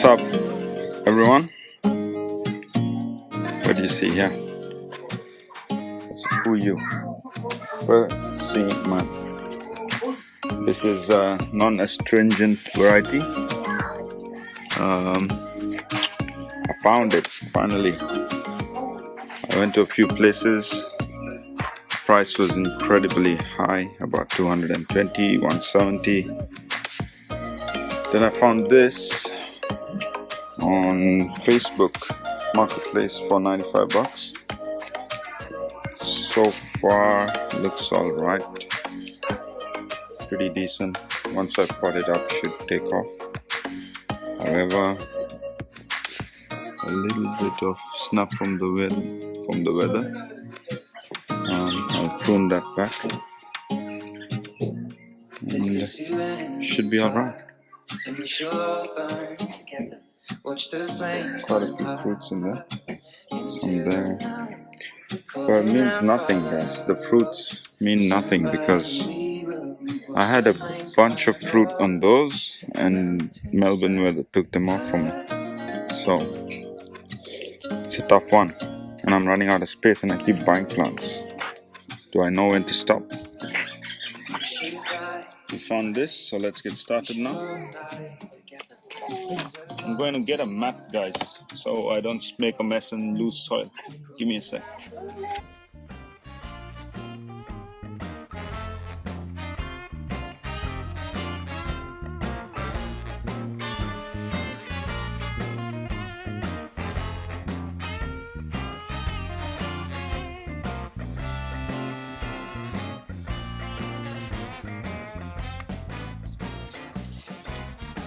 What's up, everyone? What do you see here? It's a FUYU Persimmon. This is a non-astringent variety. I found it finally. I went to a few places. Price was incredibly high, about 220, 170. Then I found this on Facebook Marketplace for 95 bucks. So far, looks alright. Pretty decent. Once I pot it up, should take off. However, a little bit of snap from the weather. I'll prune that back. And should be alright. Quite a few fruits in there. Some there. But it means nothing, guys. The fruits mean nothing because I had a bunch of fruit on those and Melbourne weather took them off from me. So it's a tough one. And I'm running out of space and I keep buying plants. Do I know when to stop? We found this, so let's get started now. I'm going to get a mat, guys, so I don't make a mess and lose soil. Give me a sec.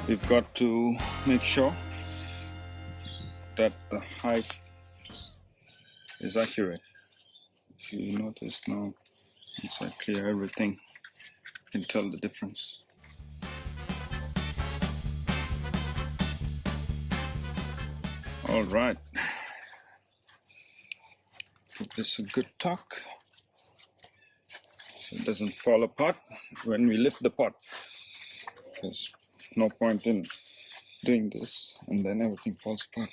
We've got to make sure that the height is accurate. If you notice now, once I clear everything, you can tell the difference. Alright, give this a good tuck so it doesn't fall apart when we lift the pot. There's no point in doing this and then everything falls apart.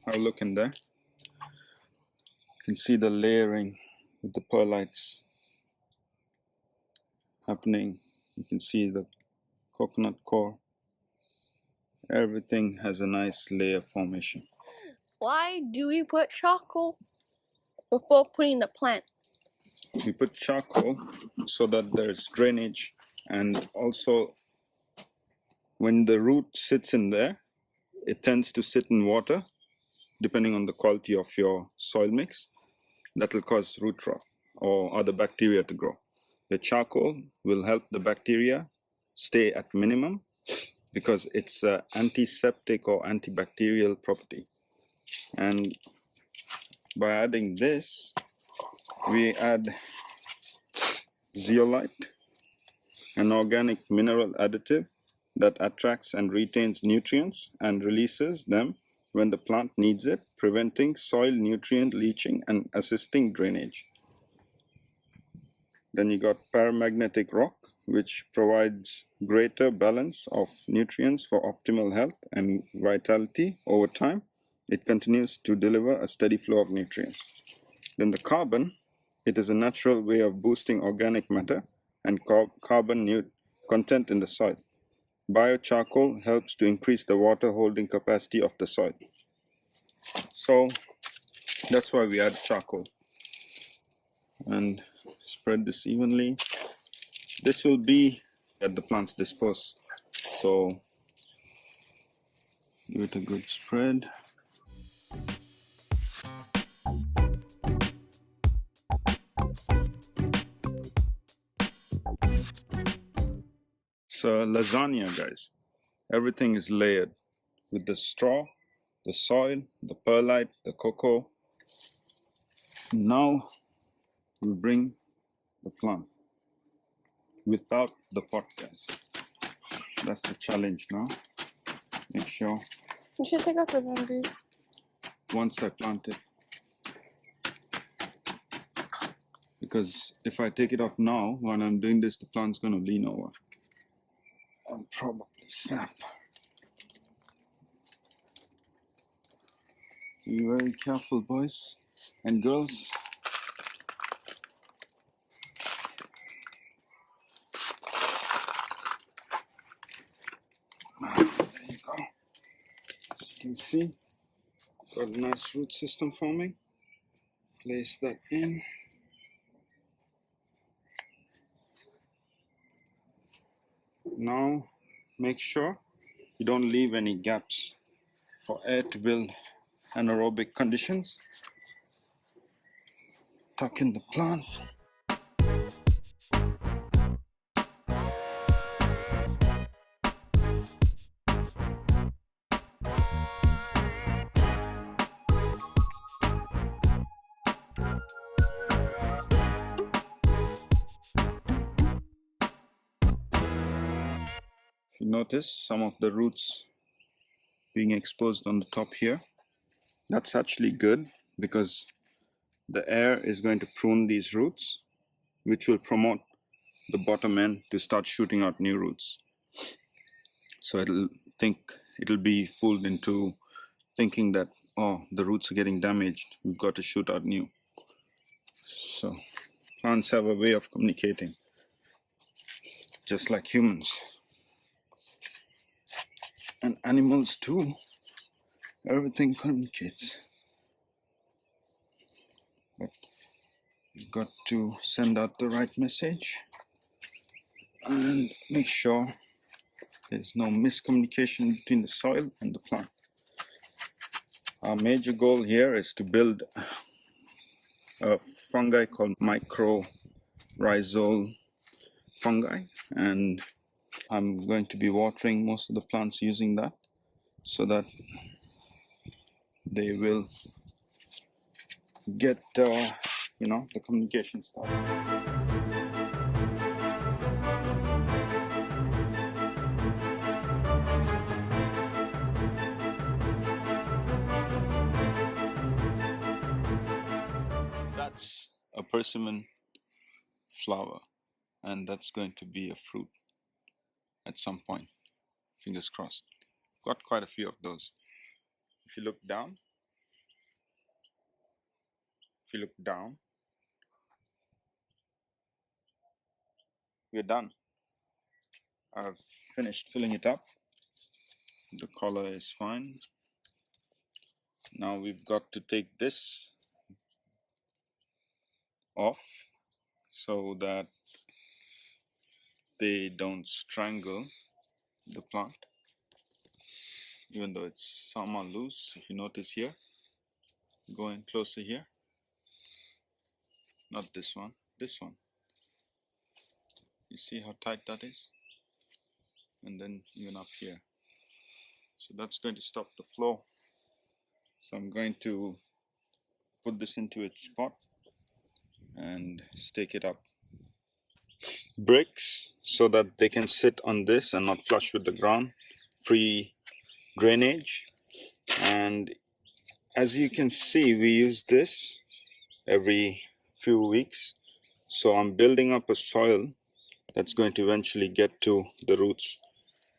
Have a look in there. You can see the layering with the perlites happening. You can see the coconut core. Everything has a nice layer formation. Why do we put charcoal before putting the plant? We put charcoal so that there's drainage, and also when the root sits in there, it tends to sit in water depending on the quality of your soil mix. That will cause root rot or other bacteria to grow. The charcoal will help the bacteria stay at minimum because it's an antiseptic or antibacterial property. And by adding this, we add zeolite, an organic mineral additive that attracts and retains nutrients and releases them when the plant needs it, preventing soil nutrient leaching and assisting drainage. Then you got paramagnetic rock, which provides greater balance of nutrients for optimal health and vitality over time. It continues to deliver a steady flow of nutrients. Then the carbon, it is a natural way of boosting organic matter and carbon content in the soil. Biocharcoal helps to increase the water holding capacity of the soil. So that's why we add charcoal. And spread this evenly. This will be at the plants dispose. So give it a good spread. So lasagna, guys. Everything is layered with the straw, the soil, the perlite, the cocoa. Now we bring the plant without the pot, guys. That's the challenge now. Make sure. You should take out the bamboo. Once I plant it. because if I take it off now, when I'm doing this, the plant's going to lean over and probably snap. Be very careful, boys and girls. There you go. As you can see, got a nice root system forming. Place that in. Now make sure you don't leave any gaps for air to build anaerobic conditions. Tuck in the plant. If you notice some of the roots being exposed on the top here, that's actually good because the air is going to prune these roots, which will promote the bottom end to start shooting out new roots. So it'll be fooled into thinking that, oh, the roots are getting damaged, we've got to shoot out new. So plants have a way of communicating, just like humans and animals too. Everything communicates, but you've got to send out the right message and make sure there's no miscommunication between the soil and the plant. Our major goal here is to build a fungi called mycorrhizal fungi, and I'm going to be watering most of the plants using that so that they will get the communication started. That's a persimmon flower, and that's going to be a fruit at some point, fingers crossed. Got quite a few of those. If you look down, we're done. I've finished filling it up. The color is fine. Now we've got to take this off so that they don't strangle the plant, even though some are loose. If you notice here, go in closer here, not this one, this one. You see how tight that is? And then even up here. So that's going to stop the flow. So I'm going to put this into its spot and stake it up. Bricks so that they can sit on this and not flush with the ground. Free drainage. And as you can see, we use this every few weeks. So I'm building up a soil that's going to eventually get to the roots.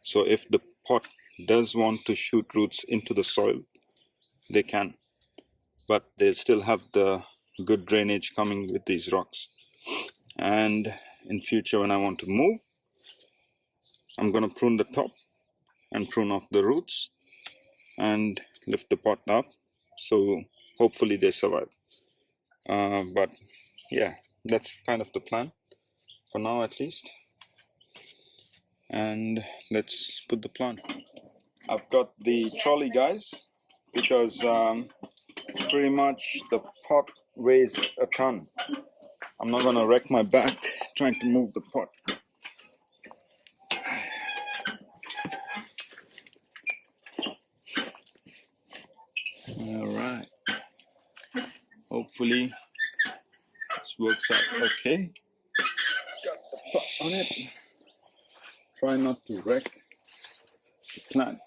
So if the pot does want to shoot roots into the soil, they can, but they'll still have the good drainage coming with these rocks. And in future, when I want to move, I'm going to prune the top and prune off the roots and lift the pot up, so hopefully they survive. But yeah, that's kind of the plan for now, at least. And let's put the plant. I've got the trolley, guys, because pretty much the pot weighs a ton. I'm not gonna wreck my back trying to move the pot. All right. Hopefully this works out okay. Got the pot on it. Try not to wreck the plant.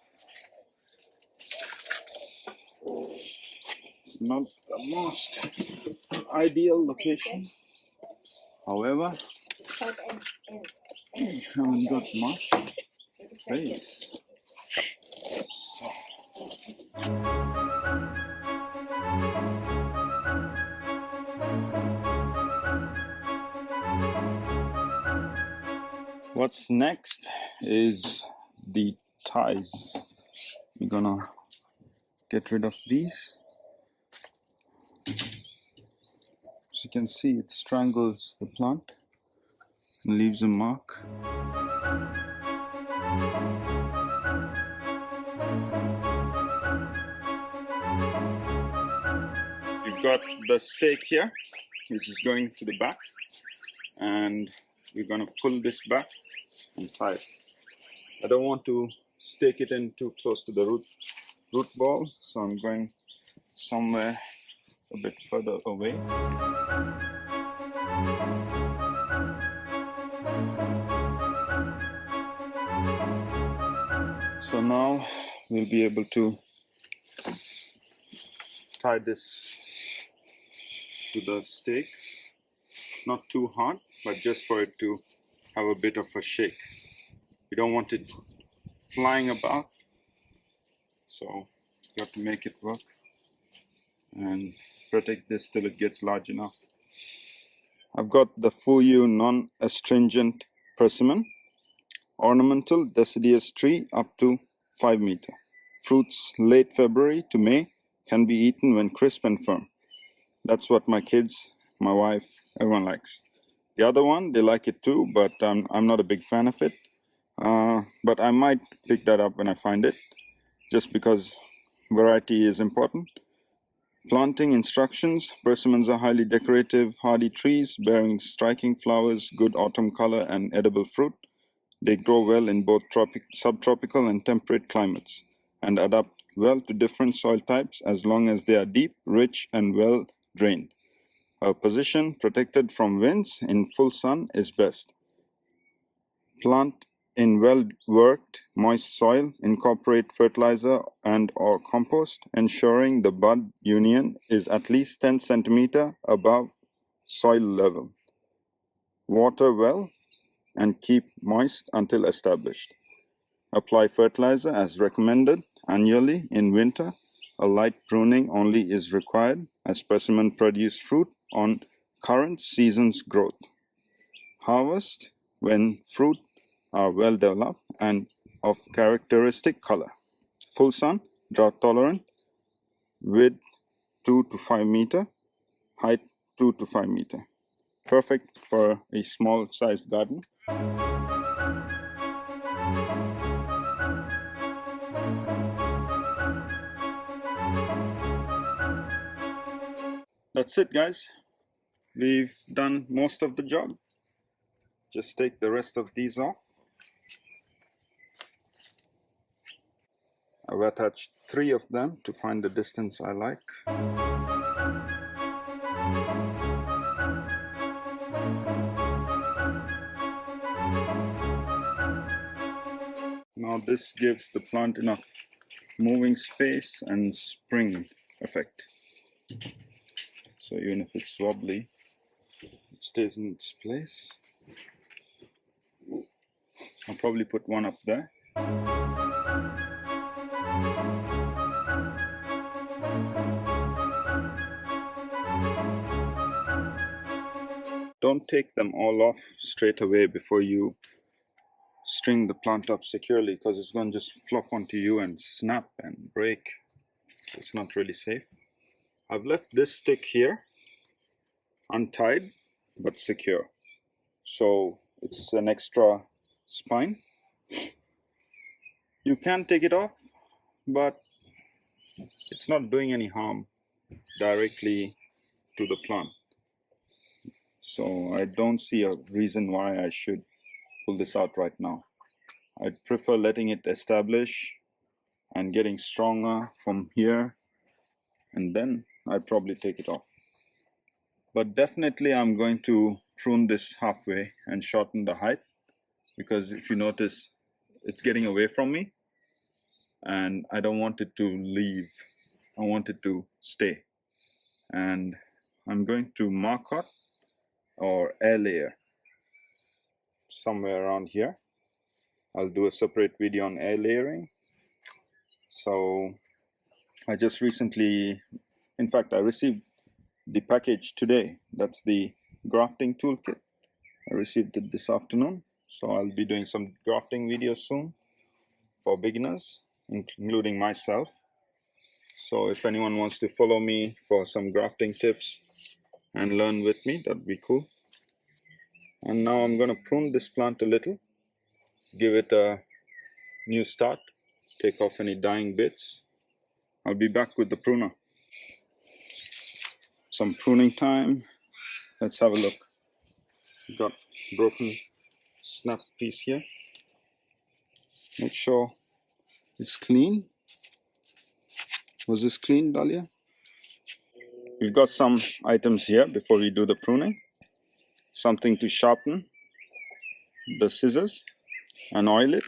It's not the most ideal location, However, we haven't got much space. So. What's next is the ties. We're gonna get rid of these. As you can see, it strangles the plant and leaves a mark. We've got the stake here, which is going to the back, and we're gonna pull this back and tie it. I don't want to stake it in too close to the root ball, so I'm going somewhere a bit further away. So now we'll be able to tie this to the stake, not too hard, but just for it to have a bit of a shake. We don't want it flying about, so you have to make it work and protect this till it gets large enough. I've got the FUYU non-astringent persimmon, ornamental deciduous tree up to 5 meter. Fruits late February to May, can be eaten when crisp and firm. That's what my kids, my wife, everyone likes. The other one, they like it too, but I'm not a big fan of it. But I might pick that up when I find it, just because variety is important. Planting instructions: persimmons are highly decorative, hardy trees bearing striking flowers, good autumn color, and edible fruit. They grow well in both subtropical and temperate climates and adapt well to different soil types as long as they are deep, rich, and well drained. A position protected from winds in full sun is best. Plant in well-worked, moist soil. Incorporate fertilizer and/or compost, ensuring the bud union is at least 10 centimeter above soil level. Water well and keep moist until established. Apply fertilizer as recommended annually in winter. A light pruning only is required as persimmon produce fruit on current season's growth. Harvest when fruit are well developed and of characteristic color. Full sun, drought tolerant, width 2 to 5 meter, height 2 to 5 meter. Perfect for a small sized garden. That's it, guys. We've done most of the job. Just take the rest of these off. I've attached 3 of them to find the distance I like. Now this gives the plant enough moving space and spring effect. So even if it's wobbly, it stays in its place. I'll probably put one up there. Don't take them all off straight away before you string the plant up securely, because it's going to just flop onto you and snap and break. It's not really safe. I've left this stick here untied but secure, so it's an extra spine. You can take it off, but it's not doing any harm directly to the plant, so I don't see a reason why I should pull this out right now. I'd prefer letting it establish and getting stronger from here, and then I'd probably take it off. But definitely I'm going to prune this halfway and shorten the height, because if you notice, it's getting away from me and I don't want it to leave. I want it to stay, and I'm going to mark out or air layer somewhere around here. I'll do a separate video on air layering. So I just recently, in fact, I received the package today. That's the grafting toolkit. I received it this afternoon. So I'll be doing some grafting videos soon for beginners, including myself. So if anyone wants to follow me for some grafting tips and learn with me, that'd be cool. And now I'm going to prune this plant a little, give it a new start, take off any dying bits. I'll be back with the pruner. Some pruning time. Let's have a look. Got broken snap piece here. Make sure it's clean. Was this clean, Dahlia? We've got some items here before we do the pruning. Something to sharpen the scissors and oil it,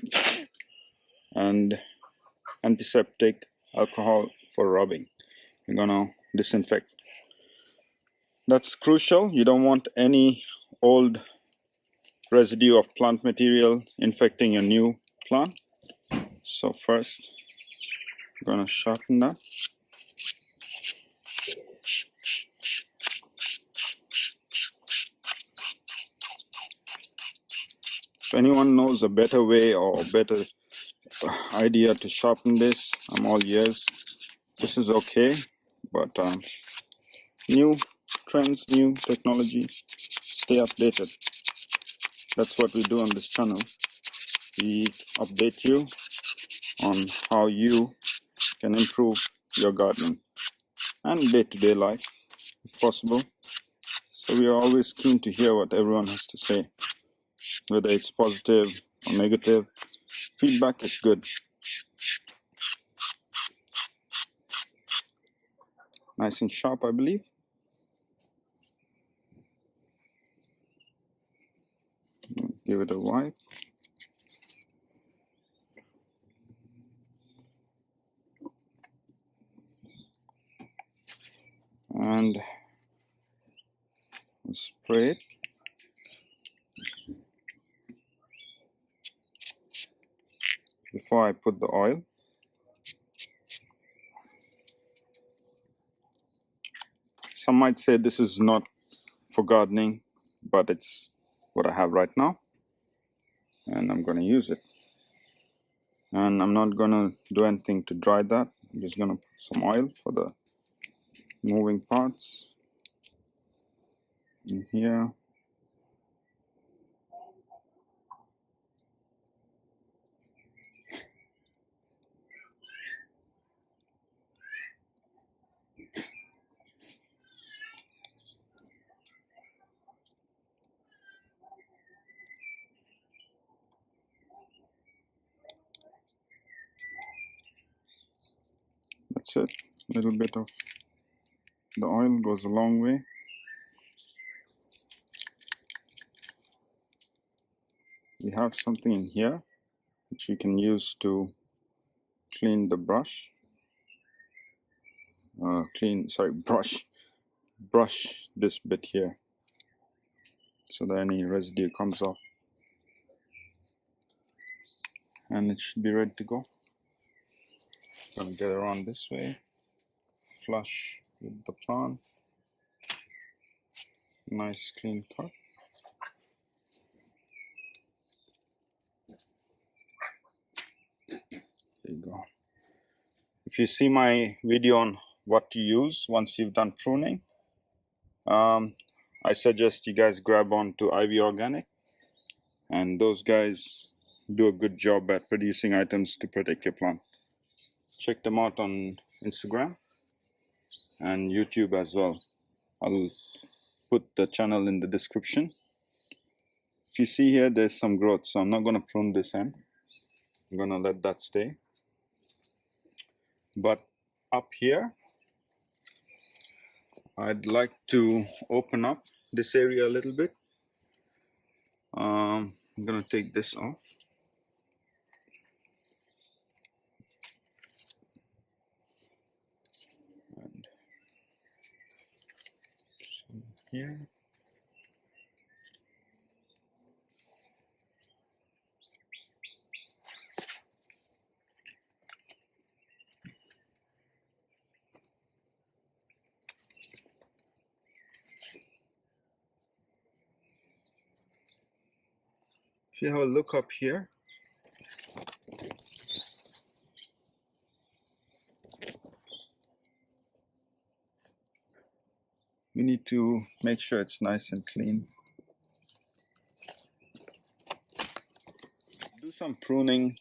and antiseptic alcohol for rubbing. We're gonna disinfect. That's crucial. You don't want any old residue of plant material infecting your new plant. So first, I'm gonna sharpen that. If anyone knows a better way or a better idea to sharpen this, I'm all ears. This is okay, but new trends, new technology, stay updated. That's what we do on this channel. We update you on how you can improve your gardening and day-to-day life if possible. So we are always keen to hear what everyone has to say, whether it's positive or negative. Feedback is good. Nice and sharp, I believe. Give it a wipe. And spray it. Before I put the oil. Some might say this is not for gardening, but it's what I have right now, and I'm going to use it. And I'm not going to do anything to dry that. I'm just going to put some oil for the moving parts in here. That's it. A little bit of the oil goes a long way. We have something in here which we can use to clean the brush. Brush this bit here so that any residue comes off, and it should be ready to go. Gonna get around this way, flush with the plant. Nice clean cut. There you go. If you see my video on what to use once you've done pruning, I suggest you guys grab on to Ivy Organic, and those guys do a good job at producing items to protect your plant. Check them out on Instagram and YouTube as well. I'll put the channel in the description. If you see here, there's some growth, so I'm not going to prune this end. I'm going to let that stay. But up here, I'd like to open up this area a little bit. I'm going to take this off. And here. If you have a look up here, we need to make sure it's nice and clean. Do some pruning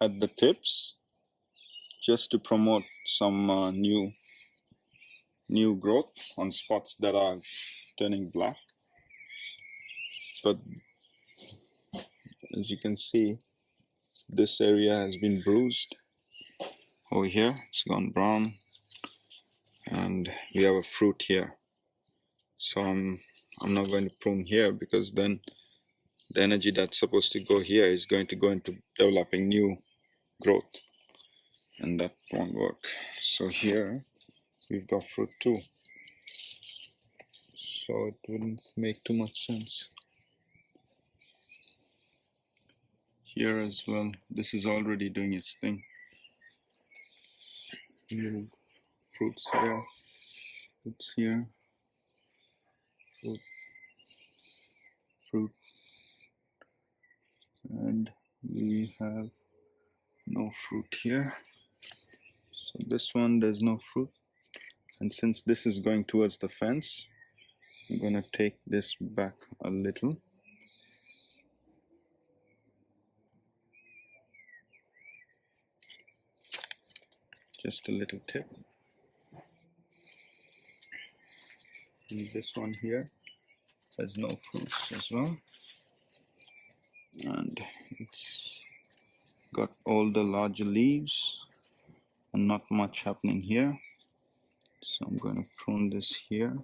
at the tips just to promote some new growth on spots that are turning black. But as you can see, this area has been bruised. Over here it's gone brown, and we have a fruit here. So I'm not going to prune here, because then the energy that's supposed to go here is going to go into developing new growth, and that won't work. So here we've got fruit too, so it wouldn't make too much sense. Here as well, this is already doing its thing. New fruits here, fruits here, fruit, and we have no fruit here. So this one, there's no fruit, and since this is going towards the fence, I'm gonna take this back a little. Just a little tip. And this one here has no fruits as well, and it's got all the larger leaves and not much happening here. So I'm going to prune this here.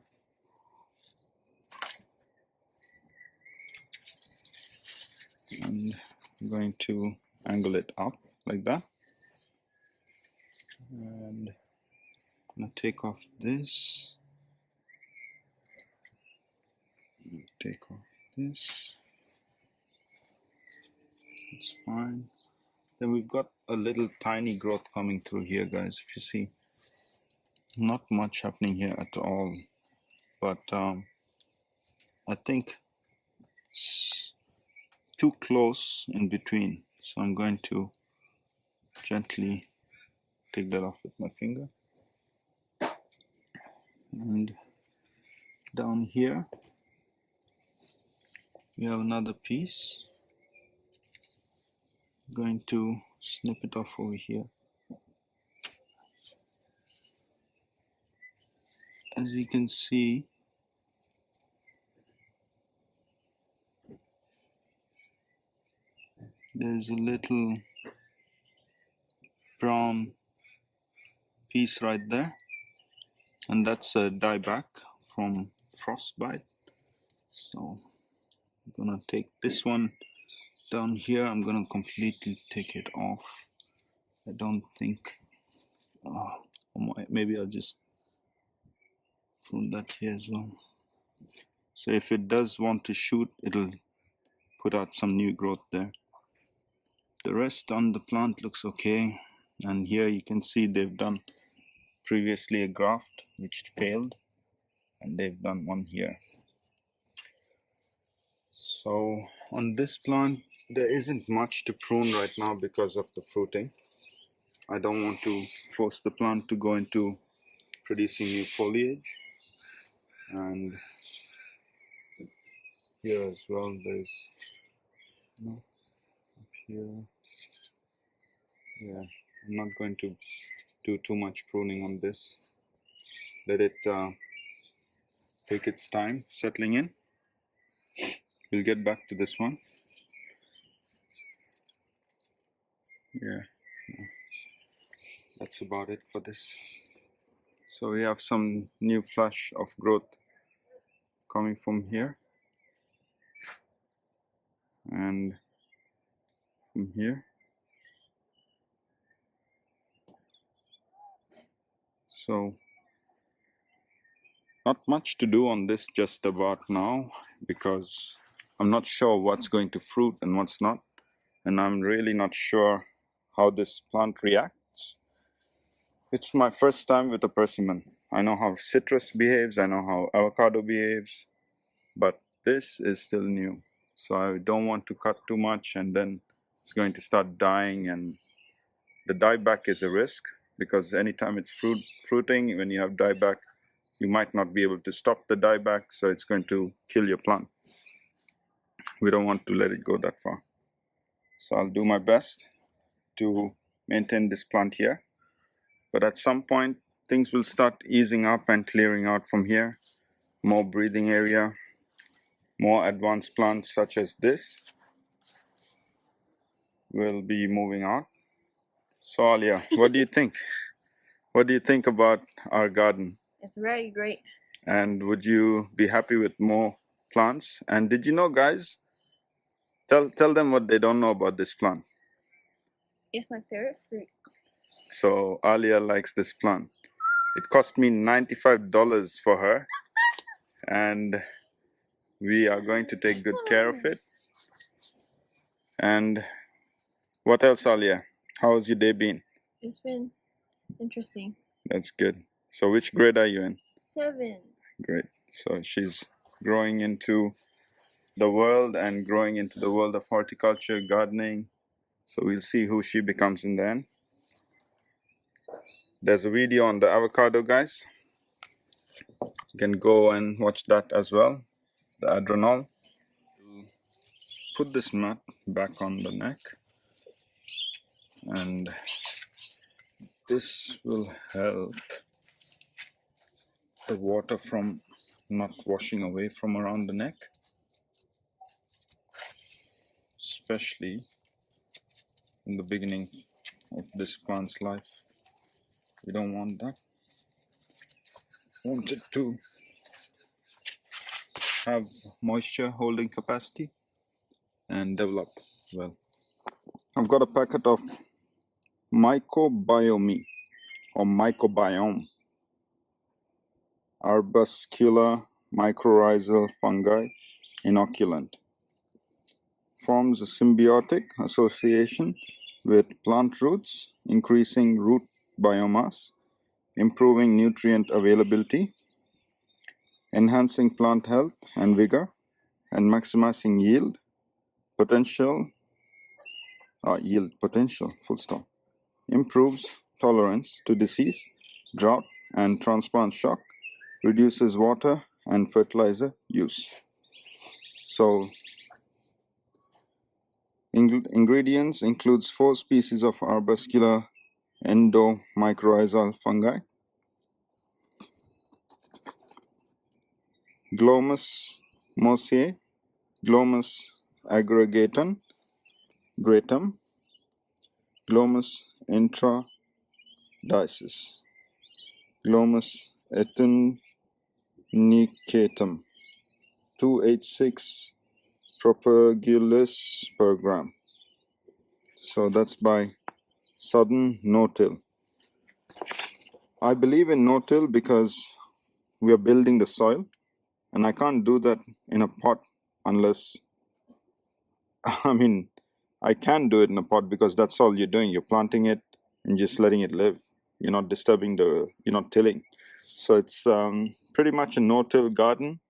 And I'm going to angle it up like that. And I'm going to take off this. Take off this. It's fine. Then we've got a little tiny growth coming through here, guys. If you see, not much happening here at all. But I think it's too close in between. So I'm going to gently take that off with my finger. And down here we have another piece. I'm going to snip it off over here. As you can see, there's a little brown piece right there, and that's a dieback from frostbite. So I'm gonna take this one down here. I'm gonna completely take it off. I don't think, maybe I'll just prune that here as well. So if it does want to shoot, it'll put out some new growth there. The rest on the plant looks okay, and here you can see they've done previously a graft which failed, and they've done one here. So on this plant there isn't much to prune right now because of the fruiting. I don't want to force the plant to go into producing new foliage. And here as well, there's up here. Yeah, I'm not going to do too much pruning on this. Let it take its time settling in. We'll get back to this one. Yeah, that's about it for this. So we have some new flush of growth coming from here and from here. So not much to do on this just about now, because I'm not sure what's going to fruit and what's not, and I'm really not sure how this plant reacts. It's my first time with a persimmon. I know how citrus behaves, I know how avocado behaves, but this is still new. So I don't want to cut too much and then it's going to start dying, and the dieback is a risk because anytime it's fruiting, when you have dieback, you might not be able to stop the dieback, so it's going to kill your plant. We don't want to let it go that far. So I'll do my best to maintain this plant here. But at some point, things will start easing up and clearing out from here. More breathing area, more advanced plants such as this will be moving out. So Alia, what do you think? What do you think about our garden? It's very great. And would you be happy with more plants? And did you know, guys, tell them what they don't know about this plant. It's my favorite fruit. So Alia likes this plant. It cost me $95 for her, and we are going to take good care of it. And what else, Alia? How's your day been? It's been interesting. That's good. So which grade are you in? 7. Great. So she's growing into the world and growing into the world of horticulture, gardening. So we'll see who she becomes in the end. There's a video on the avocado, guys. You can go and watch that as well. The adrenal. Put this mat back on the neck, and this will help the water from not washing away from around the neck, especially in the beginning of this plant's life. We don't want that. We want it to have moisture holding capacity and develop well. I've got a packet of mycobiome or mycobiome, arbuscular mycorrhizal fungi inoculant. Forms a symbiotic association with plant roots, increasing root biomass, improving nutrient availability, enhancing plant health and vigor, and maximizing yield potential, full stop. Improves tolerance to disease, drought, and transplant shock, reduces water and fertilizer use. So ingredients includes 4 species of arbuscular endomycorrhizal fungi, Glomus mosaic, Glomus aggregatum, Glomus intradicis, Glomus ethnicatum, 286 Propagulus per gram. So that's by Southern No-Till. I believe in no-till because we are building the soil, and I can't do that in a pot unless, I can do it in a pot because that's all you're doing. You're planting it and just letting it live. You're not disturbing you're not tilling. So it's pretty much a no-till garden,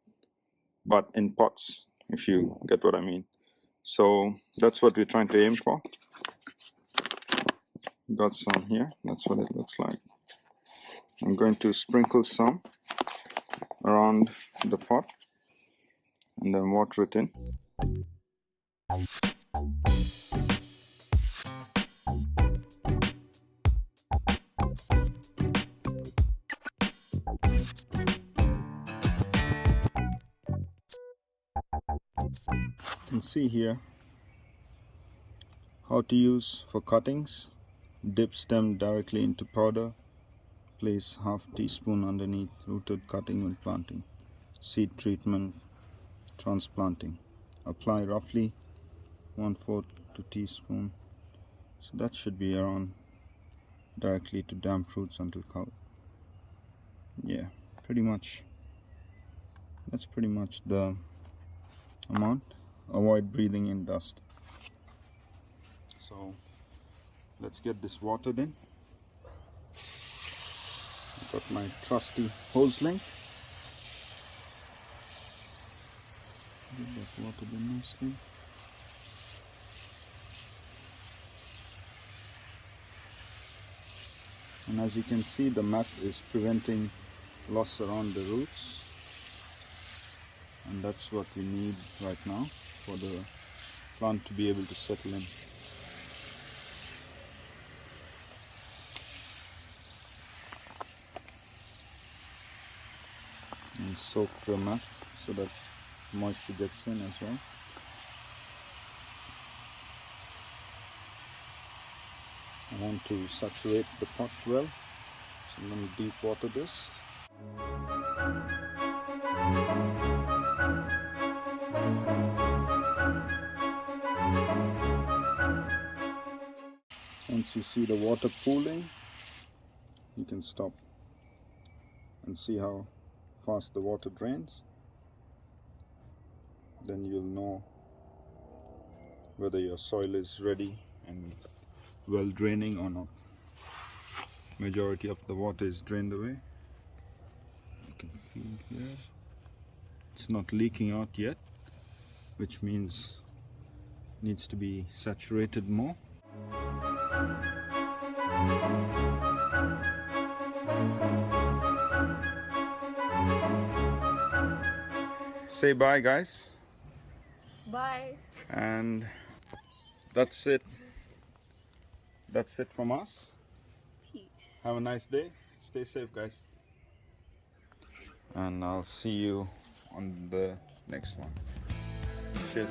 but in pots, if you get what I mean. So that's what we're trying to aim for. Got some here. That's what it looks like. I'm going to sprinkle some around the pot and then water it in. You can see here how to use for cuttings. Dip stem directly into powder. Place half teaspoon underneath rooted cutting when planting. Seed treatment, transplanting. Apply roughly 1/4 teaspoon. So that should be around directly to damp roots until covered. Yeah, pretty much. That's pretty much the amount. Avoid breathing in dust. So let's get this watered in. I've got my trusty hose length. Get that water in nicely. And as you can see, the mat is preventing loss around the roots, and that's what we need right now for the plant to be able to settle in. And soak the mat so that moisture gets in as well. I want to saturate the pot well, so I'm going to deep water this. Once you see the water pooling, you can stop and see how fast the water drains. Then you'll know whether your soil is ready and well draining or not. Majority of the water is drained away. You can feel here. It's not leaking out yet, which means it needs to be saturated more. Say bye, guys. Bye. And that's it. That's it from us. Peace. Have a nice day. Stay safe, guys. And I'll see you on the next one. Cheers.